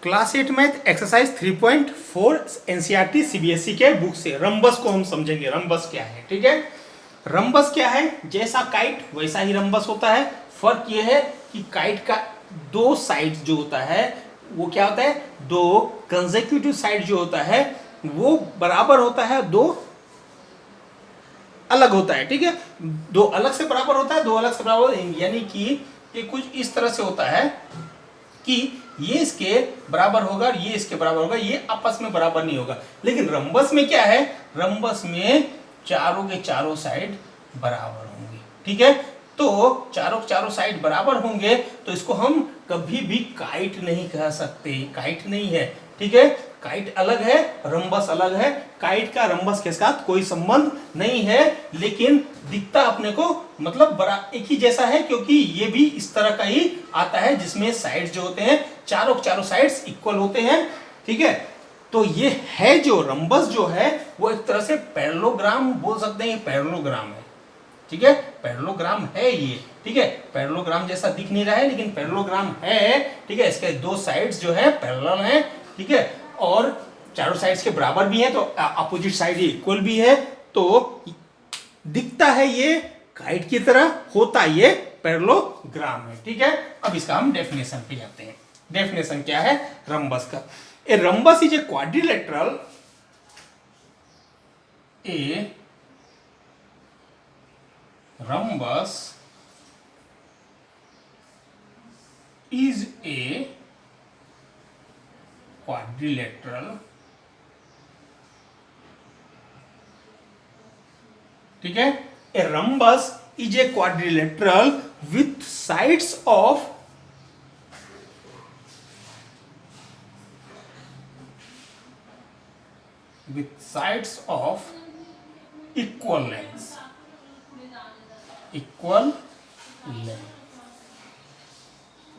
Class 8 math exercise 3.4 NCERT CBSE के book से rhombus को हम समझेंगे। रंबस क्या है, ठीक है। रंबस क्या है, जैसा काइट वैसा ही रंबस होता है। फर्क ये है कि काइट का दो साइड जो होता है वो क्या होता है, दो कंसेक्यूटिव साइड जो होता है वो बराबर होता है, दो अलग होता है, ठीक है। दो अलग से बराबर होता है, दो अलग से बराबर, यानी कि ये कुछ इस तरह से होता है कि ये इसके बराबर होगा और ये इसके बराबर होगा, ये आपस में बराबर नहीं होगा। लेकिन रंबस में क्या है, रंबस में चारों के चारों साइड बराबर होंगे, ठीक है। तो चारों के चारों साइड बराबर होंगे तो इसको हम कभी भी काइट नहीं कह सकते, काइट नहीं है, ठीक है। काइट अलग है, रंबस अलग है। काइट का रंबस के साथ कोई संबंध नहीं है, लेकिन दिखता अपने को मतलब बड़ा एक ही जैसा है, क्योंकि ये भी इस तरह का ही आता है जिसमें साइड्स जो होते हैं चारों चारों साइड्स इक्वल होते हैं, ठीक है। तो ये है जो रंबस जो है वो एक तरह से पैरेललोग्राम बोल सकते हैं, पैरेललोग्राम है, ठीक है। पैरेललोग्राम है ये, ठीक है। पैरेललोग्राम जैसा दिख नहीं रहा है लेकिन पैरेललोग्राम है, ठीक है। इसके दो साइड्स जो है पैरेलल हैं, ठीक है, और चारों साइड्स के बराबर भी हैं, तो अपोजिट साइड इक्वल भी है, तो दिखता है ये काइट की तरह, होता ये पैरेललोग्राम है, ठीक है। अब इसका हम डेफिनेशन पे जाते हैं। डेफिनेशन क्या है रंबस का? A rhombus is a quadrilateral, a rhombus is a quadrilateral, ठीक है। A rhombus is a quadrilateral with sides of equal lengths, equal length,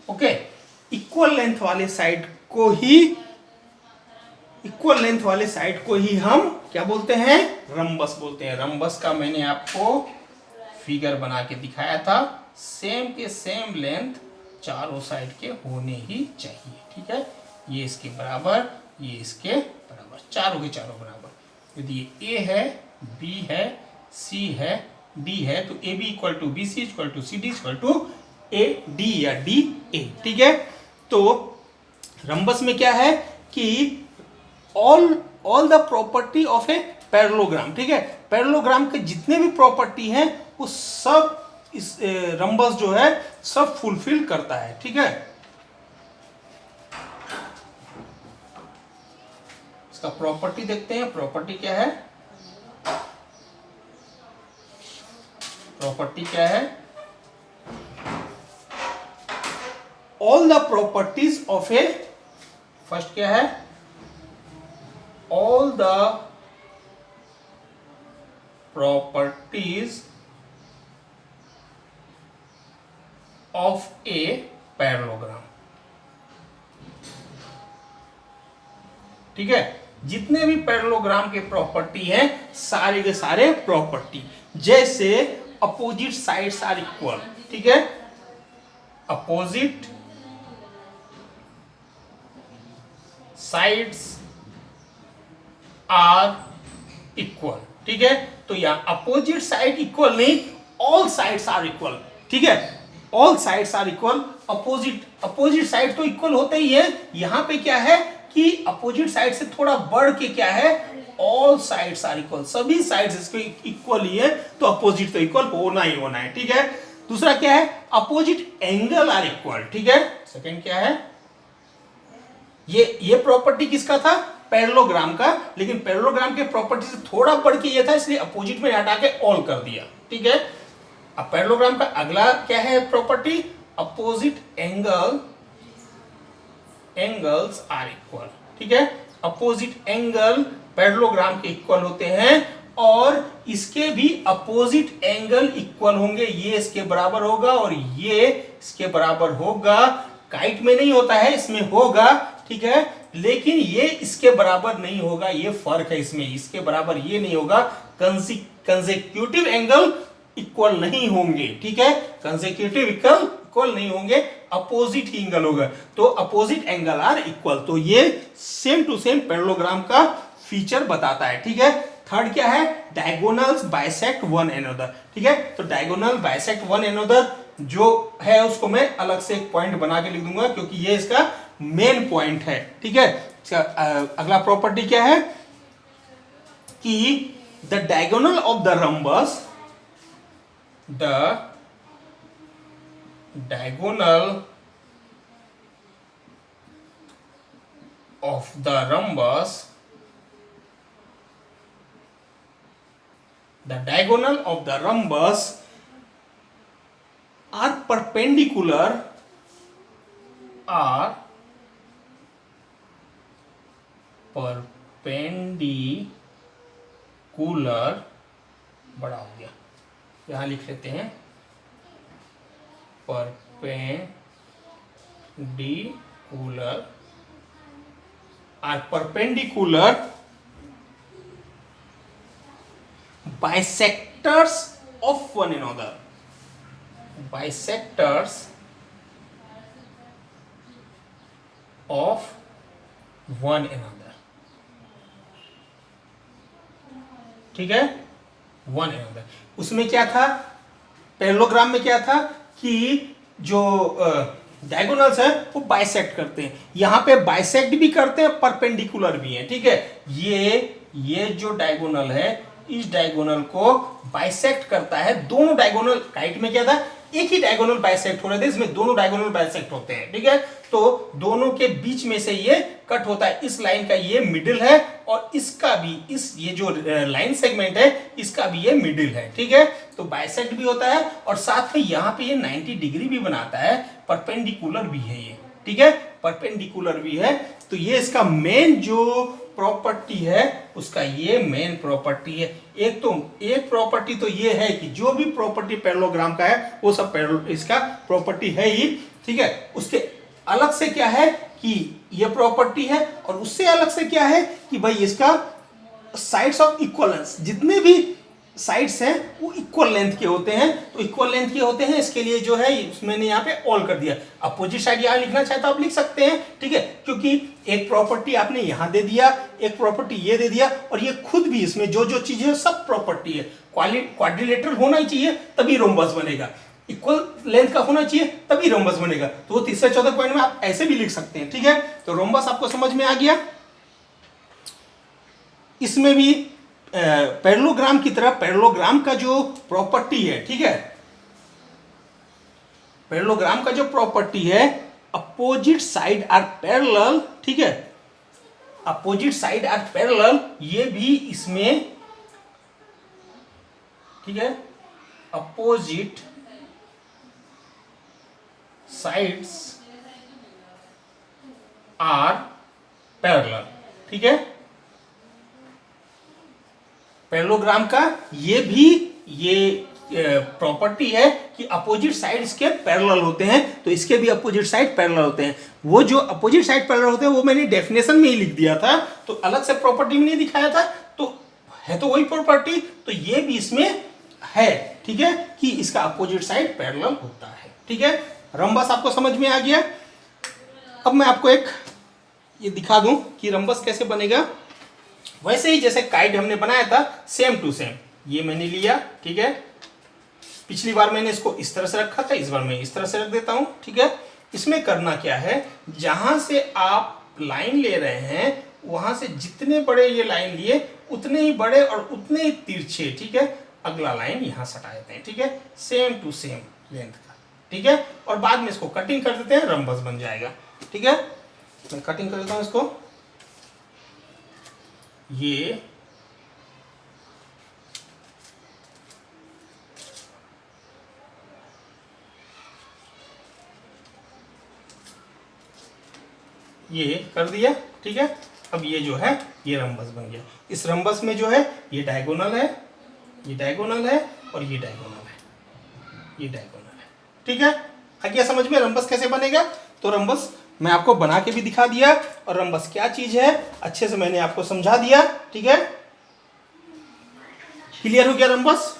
okay. Equal length वाले साइड को ही, इक्वल लेंथ वाले साइड को ही हम क्या बोलते हैं, रंबस बोलते हैं। रंबस का मैंने आपको फिगर बना के दिखाया था, सेम के सेम लेंथ चारों साइड के होने ही चाहिए, ठीक है। ये इसके बराबर, ये इसके बराबर, चारों के चारों बराबर। यदि ये ए है, बी है, सी है, डी है, तो A B equal to B C equal to C D equal to A D या डी ए, ठीक है। तो रंबस में क्या है कि all the property of a parallelogram, ठीक है। पैरेललोग्राम के जितने भी प्रॉपर्टी हैं वो सब इस रंबस जो है सब फुलफिल करता है, ठीक है। इसका प्रॉपर्टी देखते हैं, प्रॉपर्टी क्या है, प्रॉपर्टी क्या है, all the properties of A, first क्या है, all the properties of a parallelogram, ठीक है। जितने भी पैरेललोग्राम के प्रॉपर्टी हैं सारे के सारे प्रॉपर्टी, जैसे अपोजिट साइड्स आर इक्वल, ठीक है। अपोजिट साइड्स आर इक्वल, ठीक है। तो यहां अपोजिट साइड इक्वल नहीं, ऑल साइड्स आर इक्वल, ठीक है। All sides are equal, opposite side तो इक्वल होते ही है। यहां पे क्या है कि अपोजिट साइड से थोड़ा बढ़ के क्या है, ऑल साइड्स आर इक्वल, सभी साइड्स इसके इक्वल ही है, तो अपोजिट तो इक्वल होना ही होना है, ठीक है। दूसरा क्या है, अपोजिट एंगल आर इक्वल, ठीक है। सेकंड क्या है, ये प्रॉपर्टी किसका था, पैरेललोग्राम का, लेकिन पैरेललोग्राम के प्रॉपर्टी से थोड़ा बढ़ के ये था, इसलिए अपोजिट में हटा के ऑल कर दिया, ठीक है। अब पैरेललोग्राम का अगला क्या है property, opposite angles are equal, ठीक है। अपोजिट एंगल पैरेललोग्राम के इक्वल होते हैं और इसके भी अपोजिट एंगल इक्वल होंगे, ये इसके बराबर होगा और ये इसके बराबर होगा। काइट में नहीं होता है, इसमें होगा, ठीक है, लेकिन ये इसके बराबर नहीं होगा, ये फर्क है इसमें, इसके बराबर ये नहीं होगा। कंसेक्यूटिव एंगल इक्वल नहीं होंगे, ठीक है, कंसेक्यूटिव इक्वल नहीं होंगे, अपोजिट ही एंगल होगा, तो अपोजिट एंगल आर इक्वल। तो ये सेम टू सेम पैरेललोग्राम का फीचर बताता है, ठीक है। थर्ड क्या है, डायगोनल्स बाइसेक्ट वन अनदर, ठीक है। तो डायगोनल बाइसेक्ट वन अनदर जो है उसको मैं अलग से एक पॉइंट बना के लिख दूंगा, क्योंकि ये इसका मेन पॉइंट है, ठीक है। अगला प्रॉपर्टी क्या है कि the diagonal of the rhombus, the diagonal of the rhombus, the diagonal of the rhombus are perpendicular, are perpendicular, बड़ा हो गया, यहां लिख लेते हैं perpendicular, are perpendicular bisectors of one another, bisectors of one another, ठीक है, वन another। उसमें क्या था, पैरेललोग्राम में क्या था कि जो डायगोनल्स है वो बाइसेक्ट करते हैं, यहां पे बाइसेक्ट भी करते हैं, परपेंडिकुलर भी है, ठीक है। ये जो डायगोनल है इस डायगोनल को बाइसेक्ट करता है, दोनों डायगोनल, काइट में क्या था, एक ही डायगोनल बाइसेक्ट हो रहे थे, इसमें दोनों डायगोनल बाइसेक्ट होते हैं, ठीक है। तो दोनों के बीच में से ये कट होता है, इस लाइन का ये मिडिल है और इसका भी, इस ये जो लाइन सेगमेंट है इसका भी ये मिडिल है, ठीक है। तो बाइसेक्ट भी होता है और साथ में यहाँ पे ये 90 डिग्री भी बनाता है, परपेंडिकुलर भी है ये, ठीक है, परपेंडिकुलर भी है। तो ये इसका मेन जो प्रॉपर्टी है उसका ये मेन प्रॉपर्टी है। एक प्रॉपर्टी तो ये है कि जो भी प्रॉपर्टी पैरेललोग्राम का है वो सब इसका प्रॉपर्टी है ही, ठीक है। उसके अलग से क्या है कि ये प्रॉपर्टी है, और उससे अलग से क्या है कि भाई इसका साइड्स ऑफ इक्वलेंस, जितने भी साइड्स हैं वो इक्वल लेंथ के होते हैं, तो इक्वल लेंथ के होते हैं, इसके लिए जो है मैंने यहाँ पे ऑल कर दिया। अपोजिट साइड यहाँ लिखना चाहे तो आप लिख सकते हैं, ठीक है, क्योंकि एक प्रॉपर्टी आपने यहाँ दे दिया, एक प्रॉपर्टी ये दे दिया, और ये खुद भी इसमें जो जो चीजें है सब प्रॉपर्टी है। क्वाड्रिलेटरल होना ही चाहिए तभी रोम्बस बनेगा, इक्वल लेंथ का होना चाहिए तभी रोम्बस बनेगा। तो वो तीसरे चौथे पॉइंट में आप ऐसे भी लिख सकते हैं, ठीक है। तो रोम्बस आपको समझ में आ गया। इसमें भी पैरेललोग्राम की तरह पैरेललोग्राम का जो प्रॉपर्टी है, ठीक है, पैरेललोग्राम का जो प्रॉपर्टी है, अपोजिट साइड आर पैरेलल, ठीक है, अपोजिट साइड आर पैरेलल, ये भी इसमें, ठीक है, अपोजिट साइड्स आर पैरेलल, ठीक है। पैरेललोग्राम का ये भी प्रॉपर्टी है कि अपोजिट साइड इसके पैरेलल होते हैं, तो इसके भी अपोजिट साइड पैरेलल होते हैं। वो जो अपोजिट साइड पैरेलल होते हैं वो मैंने डेफिनेशन में ही लिख दिया था, तो अलग से प्रॉपर्टी में नहीं दिखाया था, तो है तो वही प्रॉपर्टी, तो ये भी इसमें है, ठीक है, कि इसका अपोजिट साइड पैरेलल होता है, ठीक है। रंबस आपको समझ में आ गया। अब मैं आपको एक ये दिखा दूं कि रंबस कैसे बनेगा। वैसे ही जैसे काइट हमने बनाया था सेम टू सेम, ये मैंने लिया, ठीक है। पिछली बार मैंने इसको इस तरह से रखा था, इस बार मैं इस तरह से रख देता हूं, ठीक है। इसमें करना क्या है, जहां से आप लाइन ले रहे हैं वहां से जितने बड़े ये लाइन लिए उतने ही बड़े और उतने ही तिरछे, ठीक है, अगला लाइन यहां सटा देते हैं, ठीक है, सेम टू सेम लेंथ का, ठीक है। और बाद में इसको कटिंग कर देते हैं, रंबस बन जाएगा, ठीक है। मैं कटिंग कर देता हूं इसको, ये कर दिया, ठीक है। अब ये जो है ये रंबस बन गया। इस रंबस में जो है ये डायगोनल है, ये डायगोनल है और ये डायगोनल है, ये डायगोनल है, ठीक है। आ गया समझ में रंबस कैसे बनेगा। तो रंबस मैं आपको बना के भी दिखा दिया, और रंबस क्या चीज है अच्छे से मैंने आपको समझा दिया, ठीक है। क्लियर हो गया रंबस।